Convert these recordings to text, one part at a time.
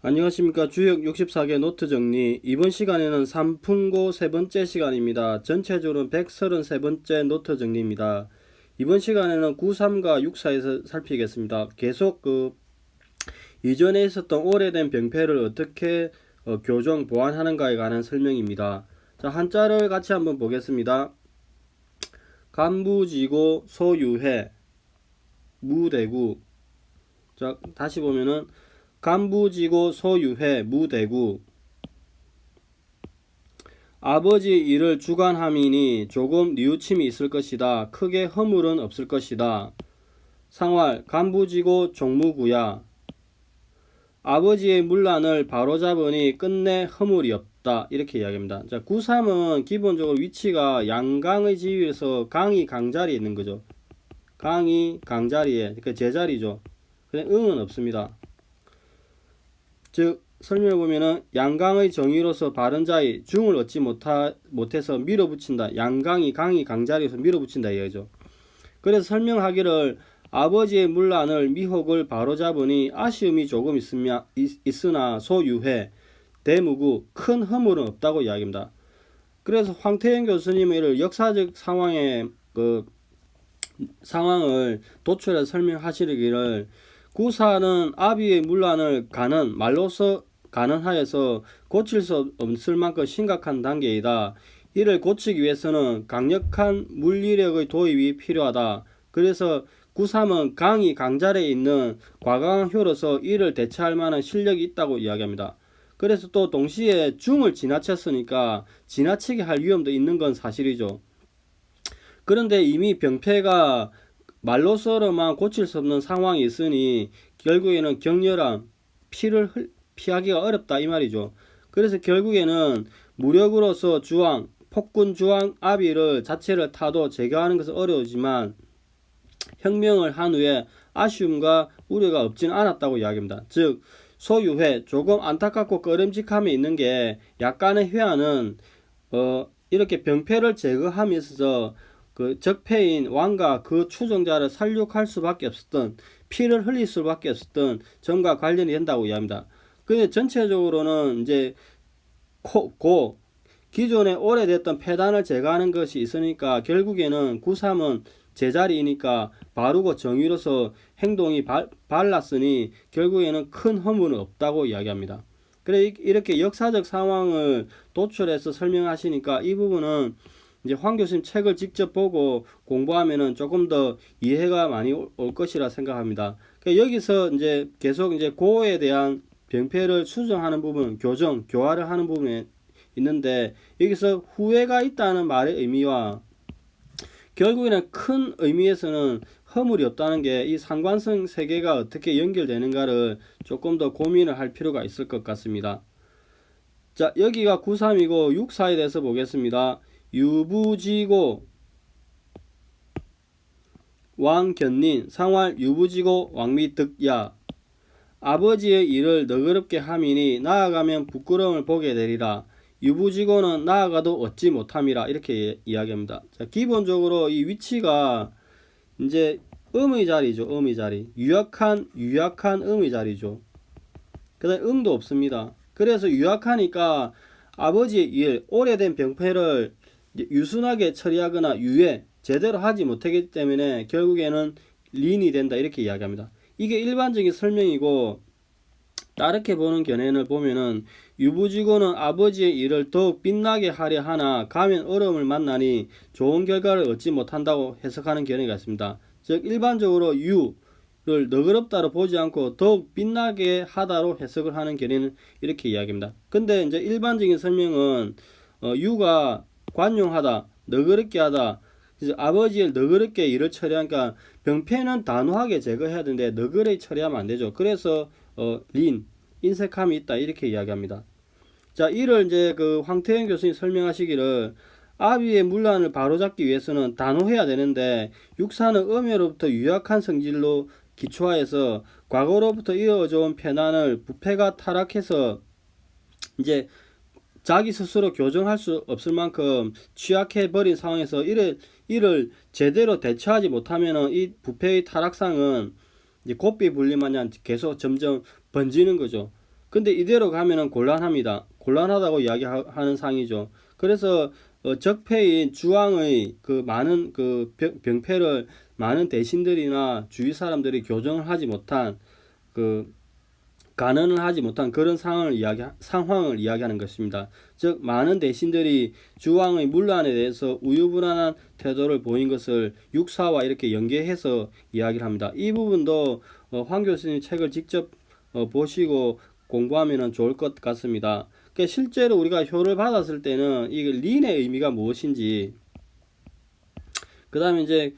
안녕하십니까. 주역 64개 노트 정리. 이번 시간에는 삼풍고 세 번째 시간입니다. 전체적으로는 133번째 노트 정리입니다. 이번 시간에는 93과 64에서 살피겠습니다. 계속 이전에 있었던 오래된 병폐를 어떻게 교정 보완하는가에 관한 설명입니다. 자, 한자를 같이 한번 보겠습니다. 간부지고 소유해 무대구. 자, 다시 보면은 간부지고 소유해 무대구. 아버지 일을 주관함이니 조금 뉘우침이 있을 것이다. 크게 허물은 없을 것이다. 상활 간부지고 종무구야. 아버지의 문란을 바로잡으니 끝내 허물이 없다. 이렇게 이야기합니다. 자, 93은 기본적으로 위치가 양강의 지위에서 강이 강자리에 있는 거죠. 강이 강자리에, 그 제자리죠. 그냥 응은 없습니다. 즉 설명을 보면은 양강의 정의로서 바른 자의 중을 얻지 못해서 밀어붙인다. 양강이 강이 강자리에서 밀어붙인다 이거죠. 그래서 설명하기를 아버지의 문란을 미혹을 바로잡으니 아쉬움이 조금 있으나 소유해 대무구 큰 허물은 없다고 이야기합니다. 그래서 황태영 교수님은 이를 역사적 상황을 도출해서 설명하시기를 구사는 아비의 문란을 말로서 가능하여서 고칠 수 없을 만큼 심각한 단계이다. 이를 고치기 위해서는 강력한 물리력의 도입이 필요하다. 그래서 구삼은 강이 강자리에 있는 과강한 효로서 이를 대체할 만한 실력이 있다고 이야기합니다. 그래서 또 동시에 중을 지나쳤으니까 지나치게 할 위험도 있는 건 사실이죠. 그런데 이미 병폐가 말로서로만 고칠 수 없는 상황이 있으니 결국에는 격렬한 피를 피하기가 어렵다 이 말이죠. 그래서 결국에는 무력으로서 폭군 주왕 아비를 자체를 타도 제거하는 것은 어려우지만 혁명을 한 후에 아쉬움과 우려가 없지는 않았다고 이야기합니다. 즉 소유회 조금 안타깝고 꺼림직함이 있는 게 약간의 회화는 이렇게 병폐를 제거함에 있어서 그 적폐인 왕과 그 추종자를 살육할 수밖에 없었던 피를 흘릴 수밖에 없었던 점과 관련이 된다고 이야기합니다. 근데 전체적으로는 이제 기존에 오래됐던 폐단을 제거하는 것이 있으니까 결국에는 93은 제자리이니까 바르고 정의로서 행동이 발랐으니 결국에는 큰 허물은 없다고 이야기합니다. 그래 이렇게 역사적 상황을 도출해서 설명하시니까 이 부분은 이제 황 교수님 책을 직접 보고 공부하면은 조금 더 이해가 많이 올 것이라 생각합니다. 그러니까 여기서 이제 계속 이제 고에 대한 병폐를 수정하는 부분, 교화를 하는 부분에 있는데 여기서 후회가 있다는 말의 의미와 결국에는 큰 의미에서는 허물이 없다는 게 이 상관성 세 개가 어떻게 연결되는가를 조금 더 고민을 할 필요가 있을 것 같습니다. 자, 여기가 93이고 64에 대해서 보겠습니다. 유부지고 왕견린 상활 유부지고 왕미득야 아버지의 일을 너그럽게 함이니 나아가면 부끄러움을 보게 되리라. 유부지고는 나아가도 얻지 못함이라 이렇게 이야기합니다. 자, 기본적으로 이 위치가 이제 음의 자리죠. 음의 자리. 유약한 음의 자리죠. 그 다음에 음도 없습니다. 그래서 유약하니까 아버지의 일, 오래된 병폐를 유순하게 처리하거나 유예, 제대로 하지 못하기 때문에 결국에는 린이 된다 이렇게 이야기합니다. 이게 일반적인 설명이고 다르게 보는 견해를 보면은 유부지고는 아버지의 일을 더욱 빛나게 하려 하나 가면 어려움을 만나니 좋은 결과를 얻지 못한다고 해석하는 견해가 있습니다. 즉 일반적으로 유를 너그럽다로 보지 않고 더욱 빛나게 하다로 해석을 하는 견해는 이렇게 이야기합니다. 근데 이제 일반적인 설명은 유가 관용하다, 너그럽게 하다, 아버지의 너그럽게 일을 처리하니까 병폐는 단호하게 제거해야 되는데 너그럽게 처리하면 안 되죠. 그래서 인색함이 있다 이렇게 이야기합니다. 자, 이를 이제 그 황태영 교수님 설명하시기를 아비의 문란을 바로잡기 위해서는 단호해야 되는데 육사는 음해로부터 유약한 성질로 기초하여서 과거로부터 이어져 온 폐난을 부패가 타락해서 이제 자기 스스로 교정할 수 없을 만큼 취약해 버린 상황에서 이를 제대로 대처하지 못하면은 이 부패의 타락상은 이제 고삐 불리마냥 계속 점점 번지는 거죠. 근데 이대로 가면은 곤란합니다. 곤란하다고 이야기하는 상이죠. 그래서 적폐인 주왕의 그 많은 그 병폐를 많은 대신들이나 주위 사람들이 교정을 하지 못한 그 가늠을 하지 못한 그런 상황을 이야기하는 것입니다. 즉 많은 대신들이 주왕의 문란에 대해서 우유부단한 태도를 보인 것을 육사와 이렇게 연계해서 이야기를 합니다. 이 부분도 황 교수님 책을 직접 보시고 공부하면 좋을 것 같습니다. 그러니까 실제로 우리가 효를 받았을 때는 이게 린의 의미가 무엇인지, 그 다음에 이제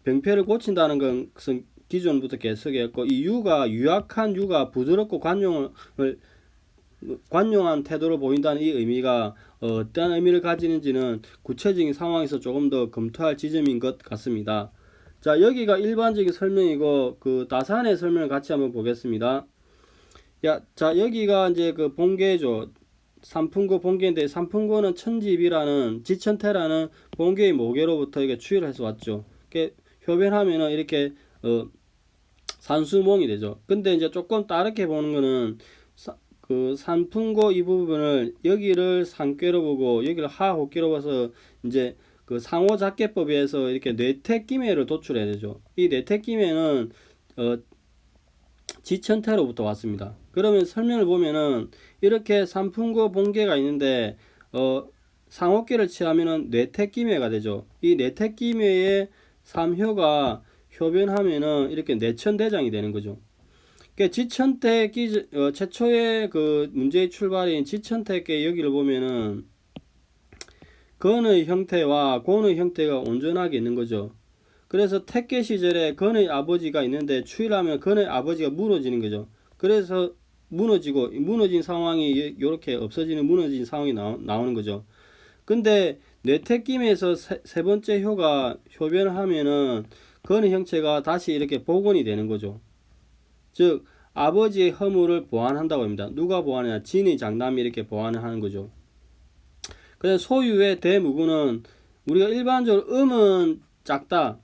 병폐를 고친다는 것은 기존부터 계속했고, 이 유가 유약한 유가 부드럽고 관용한 태도를 보인다는 이 의미가 어떠한 의미를 가지는지는 구체적인 상황에서 조금 더 검토할 지점인 것 같습니다. 자, 여기가 일반적인 설명이고 그 다산의 설명을 같이 한번 보겠습니다. 자, 여기가 이제 그 본계죠. 삼풍고 본계인데, 삼풍고는 천집이라는 지천태라는 본계의 모계로부터 이게 추이를 해서 왔죠. 이렇게 효변하면은 이렇게 산수몽이 되죠. 근데 이제 조금 다르게 보는 거는 그 산풍고 이 부분을 여기를 산괴로 보고 여기를 하호괴로 봐서 이제 그 상호작계법에서 이렇게 뇌택기매를 도출해야 되죠. 이 뇌택기매는 지천태로부터 왔습니다. 그러면 설명을 보면은 이렇게 산풍고 본계가 있는데 상호계를 취하면은 뇌택기매가 되죠. 이 뇌택기매의 삼효가 효변하면은 이렇게 내천대장이 되는 거죠. 그러니까 지천태 최초의 그 문제의 출발인 지천태계 여기를 보면은 건의 형태와 곤의 형태가 온전하게 있는 거죠. 그래서 태계 시절에 건의 아버지가 있는데 추일하면 건의 아버지가 무너지는 거죠. 그래서 무너진 상황이 이렇게 없어지는 무너진 상황이 나오는 거죠. 근데 뇌택김에서 세 번째 효가 효변을 하면은 건의 형체가 다시 이렇게 복원이 되는 거죠. 즉 아버지의 허물을 보완한다고 합니다. 누가 보완하냐? 진의 장남이 이렇게 보완을 하는 거죠. 그래서 소유의 대무구는 우리가 일반적으로 음은 작다,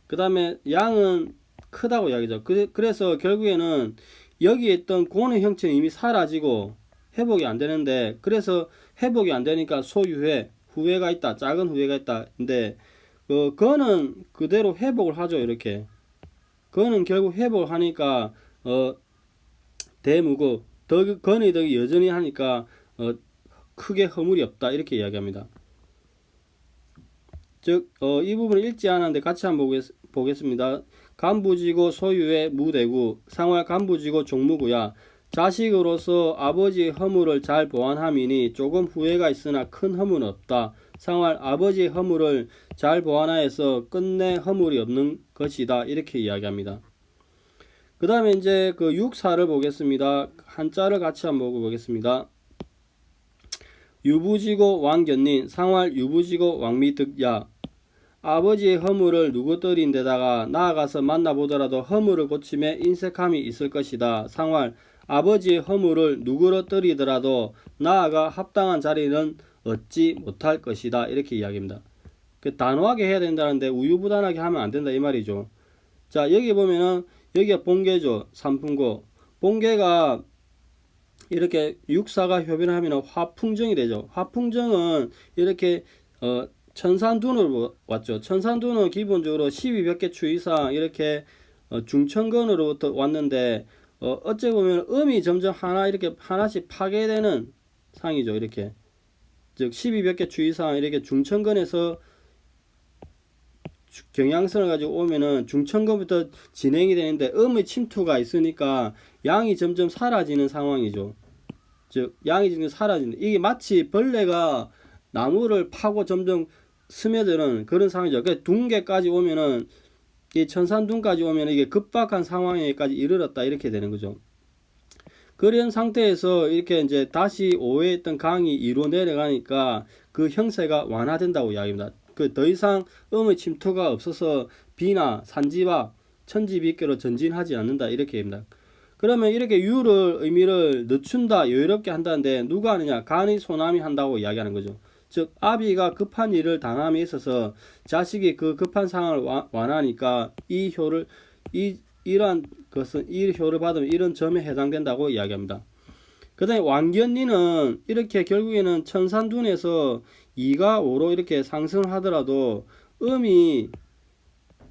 그 다음에 양은 크다고 이야기죠. 그래서 결국에는 여기에 있던 고의 형체는 이미 사라지고 회복이 안 되는데, 그래서 회복이 안 되니까 소유회, 후회가 있다, 작은 후회가 있다. 근데 그거는 그대로 회복을 하죠. 이렇게 그거는 결국 회복을 하니까 대무고 건의 덕이 여전히 하니까 크게 허물이 없다, 이렇게 이야기합니다. 즉 이 부분을 읽지 않았는데 같이 한번 보겠습니다. 간부지고 소유의 무대구, 상활 간부지고 종무구야. 자식으로서 아버지의 허물을 잘 보완함이니 조금 후회가 있으나 큰 허물은 없다. 상활 아버지의 허물을 잘 보완하여서 끝내 허물이 없는 것이다, 이렇게 이야기합니다. 그 다음에 이제 그 육사를 보겠습니다. 한자를 같이 한번 보겠습니다. 유부지고 왕견닌, 상활 유부지고 왕미득야. 아버지의 허물을 누구들인 데다가 나아가서 만나보더라도 허물을 고침에 인색함이 있을 것이다. 상활 아버지의 허물을 누구러뜨리더라도 나아가 합당한 자리는 얻지 못할 것이다, 이렇게 이야기합니다. 단호하게 해야 된다는데 우유부단하게 하면 안 된다, 이 말이죠. 자, 여기 보면은 여기가 본계죠. 삼풍고. 본계가 이렇게 육사가 효변을 하면 화풍정이 되죠. 화풍정은 이렇게 천산둔으로 왔죠. 천산둔은 기본적으로 12벽계 추 이상 이렇게 중천건으로부터 왔는데 어째 보면 음이 점점 이렇게 하나씩 파괴되는 상이죠. 이렇게 즉 12벽계 추 이상 이렇게 중천건에서 경향성을 가지고 오면은 중천건부터 진행이 되는데 음의 침투가 있으니까 양이 점점 사라지는 상황이죠. 즉 양이 점점 사라지는, 이게 마치 벌레가 나무를 파고 점점 스며드는 그런 상황이죠. 그 둥계까지 오면은 이 천산둥까지 오면 이게 급박한 상황에까지 이르렀다, 이렇게 되는 거죠. 그런 상태에서 이렇게 이제 다시 5회 있던 강이 2로 내려가니까 그 형세가 완화된다고 이야기합니다. 그 더 이상 음의 침투가 없어서 비나 산지박, 천지비계로 전진하지 않는다, 이렇게 합니다. 그러면 이렇게 유를 의미를 늦춘다, 여유롭게 한다는데 누가 하느냐? 간의 소남이 한다고 이야기하는 거죠. 즉 아비가 급한 일을 당함에 있어서 자식이 그 급한 상황을 완화하니까 이 이러한 것은 이 효를 받으면 이런 점에 해당된다고 이야기합니다. 그 다음에 왕견리는 이렇게 결국에는 천산둔에서 2가 5로 이렇게 상승하더라도 음이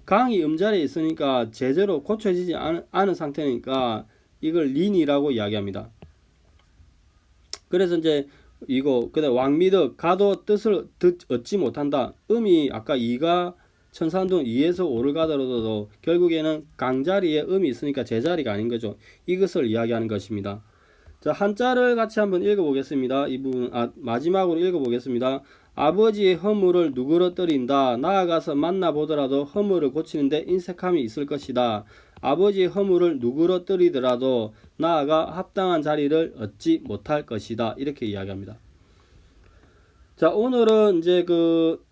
강이 음자리에 있으니까 제대로 고쳐지지 않은 상태니까 이걸 린이라고 이야기합니다. 그래서 이제 이거 그다음 왕미덕 가도 뜻을 얻지 못한다. 음이 아까 2가 천산둔 2에서 5를 가더라도 결국에는 강자리에 음이 있으니까 제자리가 아닌 거죠. 이것을 이야기하는 것입니다. 자, 한자를 같이 한번 읽어보겠습니다. 이 부분 마지막으로 읽어보겠습니다. 아버지의 허물을 누그러뜨린다. 나아가서 만나보더라도 허물을 고치는데 인색함이 있을 것이다. 아버지의 허물을 누그러뜨리더라도 나아가 합당한 자리를 얻지 못할 것이다. 이렇게 이야기합니다. 자, 오늘은 이제 그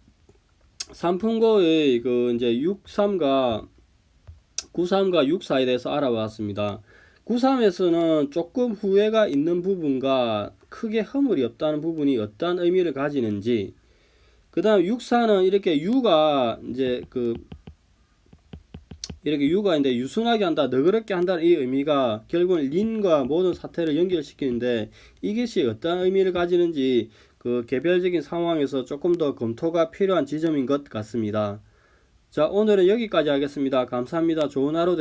삼풍고의 그 이제 63과 93과 64에 대해서 알아봤습니다. 93에서는 조금 후회가 있는 부분과 크게 허물이 없다는 부분이 어떤 의미를 가지는지, 그 다음 64는 이렇게 유가 이제 그 이렇게 유가인데 유순하게 한다, 너그럽게 한다는 이 의미가 결국은 린과 모든 사태를 연결시키는데 이것이 어떤 의미를 가지는지 그 개별적인 상황에서 조금 더 검토가 필요한 지점인 것 같습니다. 자, 오늘은 여기까지 하겠습니다. 감사합니다. 좋은 하루 되세요.